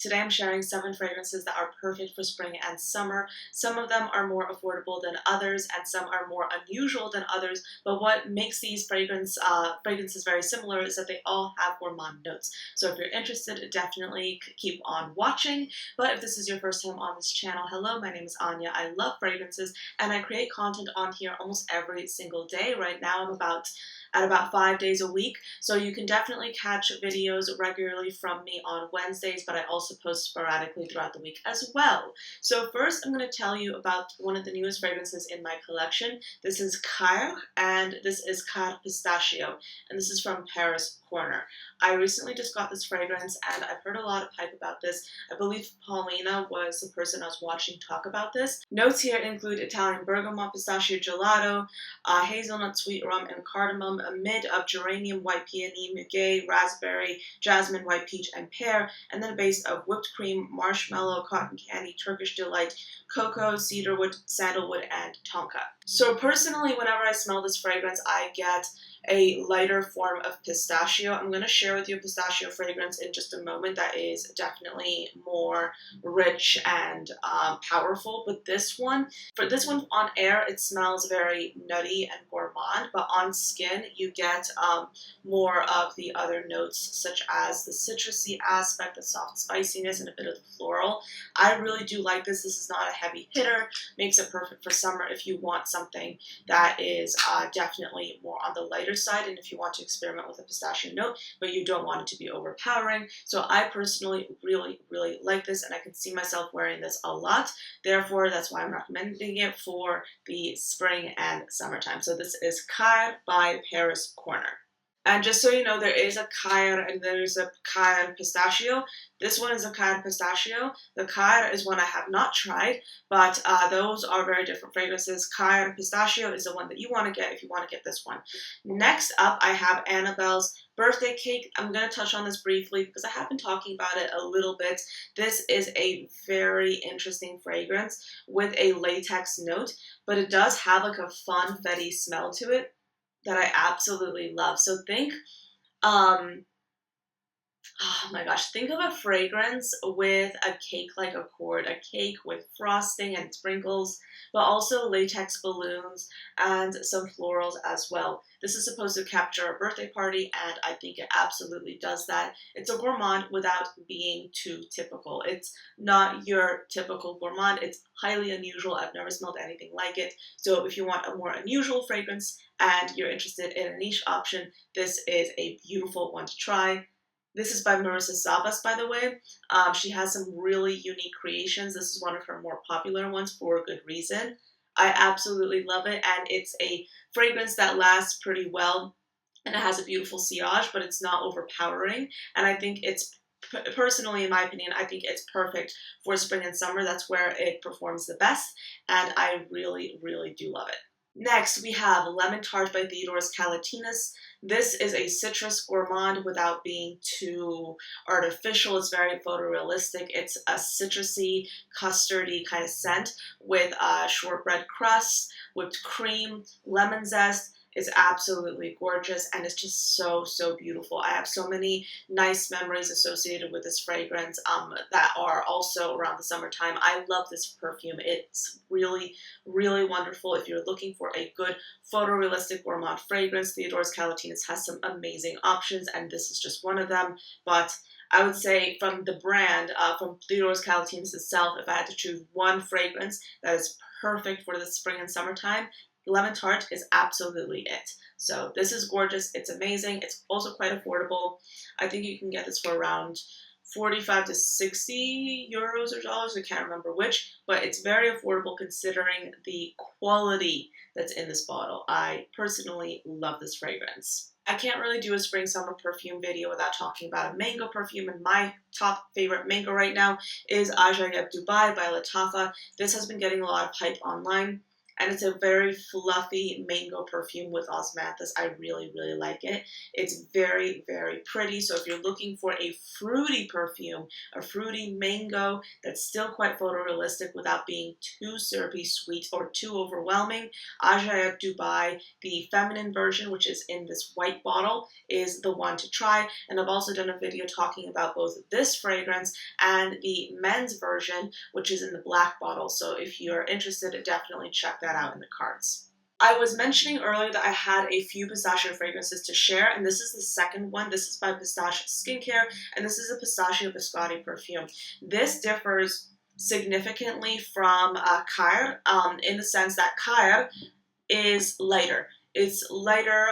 Today I'm sharing 7 fragrances that are perfect for spring and summer. Some of them are more affordable than others and some are more unusual than others, but what makes these fragrances very similar is that they all have gourmand notes. So if you're interested, definitely keep on watching. But if this is your first time on this channel, hello, my name is Anya. I love fragrances and I create content on here almost every single day. Right now I'm at about 5 days a week, so you can definitely catch videos regularly from me on Wednesdays, but I also post sporadically throughout the week as well. So first I'm going to tell you about one of the newest fragrances in my collection. This is Caire, and this is Caire Pistachio, and this is from Paris Corner. I recently just got this fragrance and I've heard a lot of hype about this. I believe Paulina was the person I was watching talk about this. Notes here include Italian bergamot, pistachio gelato, hazelnut, sweet rum, and cardamom, a mid of geranium, white peony, muguet, raspberry, jasmine, white peach, and pear, and then a base of whipped cream, marshmallow, cotton candy, Turkish delight, cocoa, cedarwood, sandalwood, and tonka. So personally, whenever I smell this fragrance, I get a lighter form of pistachio. I'm going to share with you a pistachio fragrance in just a moment that is definitely more rich and powerful, but for this one on air, it smells very nutty and gourmand, but on skin, you get more of the other notes, such as the citrusy aspect, the soft spiciness, and a bit of the floral. I really do like this. This is not a heavy hitter, makes it perfect for summer if you want something that is definitely more on the lighter side, and if you want to experiment with a pistachio note, but you don't want it to be overpowering. So I personally really like this, and I can see myself wearing this a lot. Therefore, that's why I'm recommending it for the spring and summertime. So this is Caire by Paris Corner. And just so you know, there is a Caire and there's a Caire Pistachio. This one is a Caire Pistachio. The Caire is one I have not tried, but those are very different fragrances. Caire Pistachio is the one that you want to get if you want to get this one. Next up, I have Annabelle's Birthday Cake. I'm going to touch on this briefly because I have been talking about it a little bit. This is a very interesting fragrance with a latex note, but it does have like a funfetti smell to it that I absolutely love. So think, oh my gosh, think of a fragrance with a cake-like accord, a cake with frosting and sprinkles, but also latex balloons and some florals as well. This is supposed to capture a birthday party, and I think it absolutely does that. It's a gourmand without being too typical. It's not your typical gourmand. It's highly unusual. I've never smelled anything like it. So if you want a more unusual fragrance and you're interested in a niche option, this is a beautiful one to try. This is by Marissa Zappas, by the way. She has some really unique creations. This is one of her more popular ones for a good reason. I absolutely love it, and it's a fragrance that lasts pretty well, and it has a beautiful sillage, but it's not overpowering, and I think it's, personally in my opinion, I think it's perfect for spring and summer. That's where it performs the best, and I really do love it. Next, we have Lemon Tart by Theodoros Kalotinis. This is a citrus gourmand without being too artificial. It's very photorealistic. It's a citrusy, custardy kind of scent with shortbread crust, whipped cream, lemon zest. Is absolutely gorgeous, and it's just so beautiful. I have so many nice memories associated with this fragrance that are also around the summertime. I love this perfume. It's really wonderful. If you're looking for a good photorealistic gourmand fragrance, Theodoros Kalotinis has some amazing options, and this is just one of them. But I would say from the brand, from Theodoros Kalotinis itself, if I had to choose one fragrance that is perfect for the spring and summertime, Lemon Tart is absolutely it. So this is gorgeous. It's amazing. It's also quite affordable. I think you can get this for around 45 to 60 euros or dollars. I can't remember which, but it's very affordable considering the quality that's in this bottle. I personally love this fragrance. I can't really do a spring-summer perfume video without talking about a mango perfume, and my top favorite mango right now is Ajayeb Dubai by Lattafa. This has been getting a lot of hype online. and it's a very fluffy mango perfume with osmanthus. I really, really like it. It's very, very pretty. So if you're looking for a fruity perfume, a fruity mango that's still quite photorealistic without being too syrupy sweet or too overwhelming, Ajayat Dubai, the feminine version, which is in this white bottle, is the one to try. And I've also done a video talking about both this fragrance and the men's version, which is in the black bottle. So if you're interested, definitely check that out in the cards. I was mentioning earlier that I had a few pistachio fragrances to share, and this is the second one. This is by Pistache Skincare, and this is a pistachio biscotti perfume. This differs significantly from Caire in the sense that Caire is lighter. It's lighter,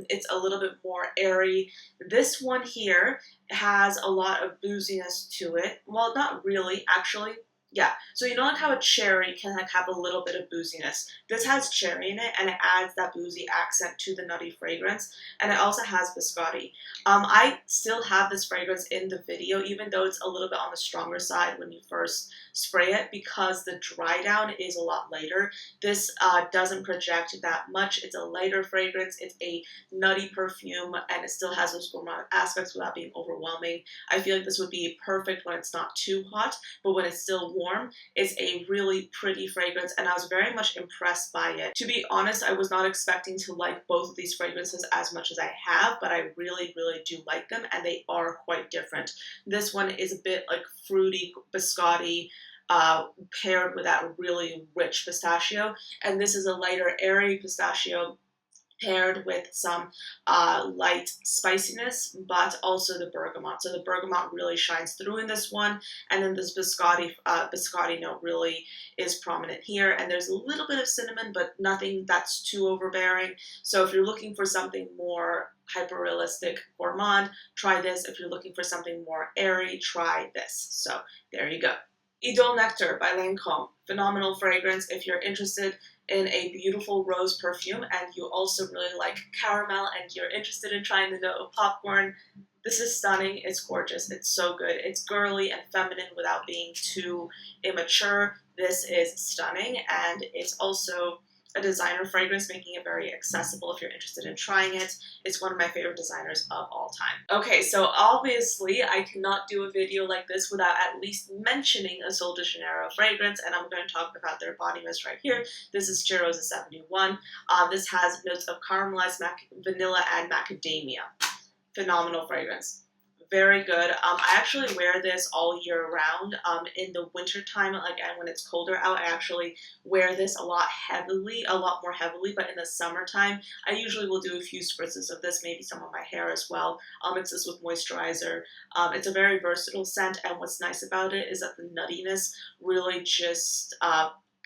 it's a little bit more airy. This one here has a lot of booziness to it. Well, not really, actually. Yeah, so you know like how a cherry can like have a little bit of booziness. This has cherry in it, and it adds that boozy accent to the nutty fragrance, and it also has biscotti. I still have this fragrance in the video, even though it's a little bit on the stronger side when you first spray it, because the dry down is a lot lighter. This doesn't project that much. It's a lighter fragrance. It's a nutty perfume, and it still has those gourmand aspects without being overwhelming. I feel like this would be perfect when it's not too hot, but when it's still warm, it's a really pretty fragrance, and I was very much impressed by it. To be honest, I was not expecting to like both of these fragrances as much as I have, but I really, really do like them, and they are quite different. This one is a bit like fruity biscotti, paired with that really rich pistachio, and this is a lighter, airy pistachio paired with some light spiciness, but also the bergamot. So the bergamot really shines through in this one, and then this biscotti note really is prominent here, and there's a little bit of cinnamon, but nothing that's too overbearing. So if you're looking for something more hyper-realistic gourmand, try this. If you're looking for something more airy, try this. So there you go. Idole Nectar by Lancome. Phenomenal fragrance if you're interested in a beautiful rose perfume and you also really like caramel and you're interested in trying the note of popcorn. This is stunning. It's gorgeous. It's so good. It's girly and feminine without being too immature. This is stunning, and it's also a designer fragrance, making it very accessible if you're interested in trying it. It's one of my favorite designers of all time. Okay, so obviously I cannot do a video like this without at least mentioning a Sol de Janeiro fragrance, and I'm going to talk about their body mist right here. This is Cheirosa 71. This has notes of caramelized vanilla and macadamia. Phenomenal fragrance. Very good. I actually wear this all year round. In the winter time, like, and when it's colder out, I actually wear this a lot more heavily. But in the summertime, I usually will do a few spritzes of this, maybe some on my hair as well. I'll mix this with moisturizer. It's a very versatile scent, and what's nice about it is that the nuttiness really just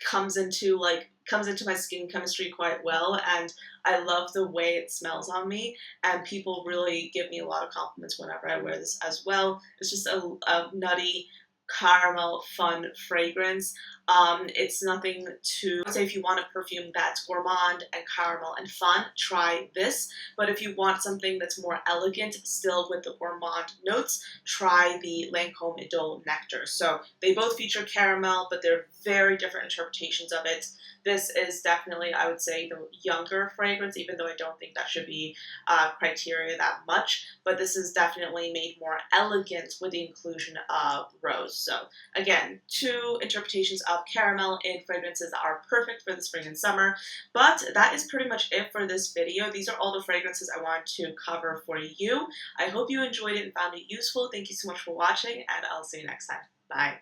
comes into my skin chemistry quite well, and I love the way it smells on me, and people really give me a lot of compliments whenever I wear this as well. It's just a nutty, caramel, fun fragrance. It's nothing to say. If you want a perfume that's gourmand and caramel and fun, try this. But if you want something that's more elegant, still with the gourmand notes, try the Lancome Idole Nectar. So they both feature caramel, but they're very different interpretations of it. This is definitely, I would say, the younger fragrance, even though I don't think that should be criteria that much. But this is definitely made more elegant with the inclusion of rose. So again, two interpretations of caramel in fragrances that are perfect for the spring and summer. But that is pretty much it for this video. These are all the fragrances I wanted to cover for you. I hope you enjoyed it and found it useful. Thank you so much for watching, and I'll see you next time. Bye.